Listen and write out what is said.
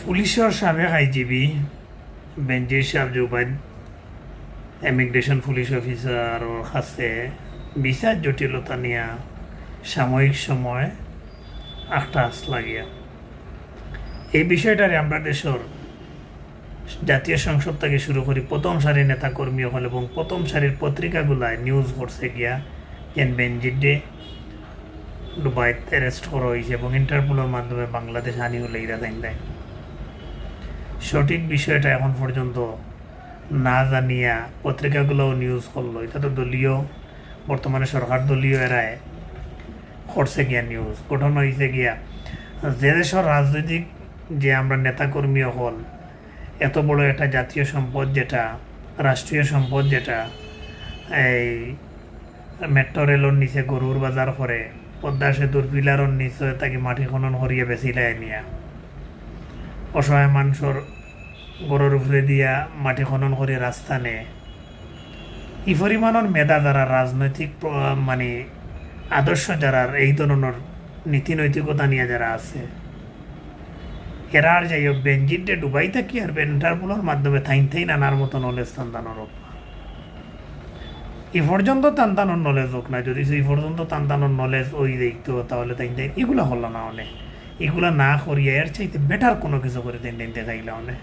পুলিশের সাবেক আইজিবি বেনজির Shah Zubaid immigration police অফিসারের কাছে বিচার জটিলতা নিয়ে সাময়িক সময় আখটাস লাগিয়া এই বিষয়টারে আমরা দেশের জাতীয় সংসদ থেকে শুরু করি প্রথম সারির নেতা কর্মী হল এবং প্রথম সারির পত্রিকাগুলায় নিউজ করছে গিয়া যেন বেনজিরে দুবাইত অ্যারেস্ট করা হয়েছে এবং ইন্টারপোলের মাধ্যমে বাংলাদেশ আনি হলে ইরা দেয় সঠিক বিষয়টা এখন পর্যন্ত না জানিয়া পত্রিকাগুলোও নিউজ করলো। এটা তো দলীয় বর্তমানে সরকার দলীয় এরায় করছে গিয়া নিউজ গঠন হয়েছে গিয়া যে দেশের রাজনৈতিক যে আমরা নেতাকর্মী হল এত বড় একটা জাতীয় সম্পদ যেটা রাষ্ট্রীয় সম্পদ যেটা এই মেট্রো রেলের নিচে গরুর বাজার করে পদ্মা সেতুর পিলারের নিচে তাকে মাটি খনন করিয়ে বেশিলাই নিয়া অসহায় মানুষের গরুর উপরে দিয়া মাটি খনন করে রাস্তা নেয় এই পরিমাণের মেধা যারা রাজনৈতিক মানে আদর্শ যারা এই ধরনের নীতি নৈতিকতা নিয়ে যারা আছে এরা আর যাই হোক বেনজিরে ডুবাই থাকি আর ইন্টারপোলের মাধ্যমে থাইন নানার মতো নলেজ টানতানোর হোক না এই পর্যন্ত টানতানোর নলেজ হোক না যদি এই পর্যন্ত টানতানোর নলেজ ওই দেখতো তাহলে তাই এগুলা হলো না অনেক এগুলা না করিয়া এর চাইতে বেটার কোনো কিছু করে তাই দেখাইলে অনেক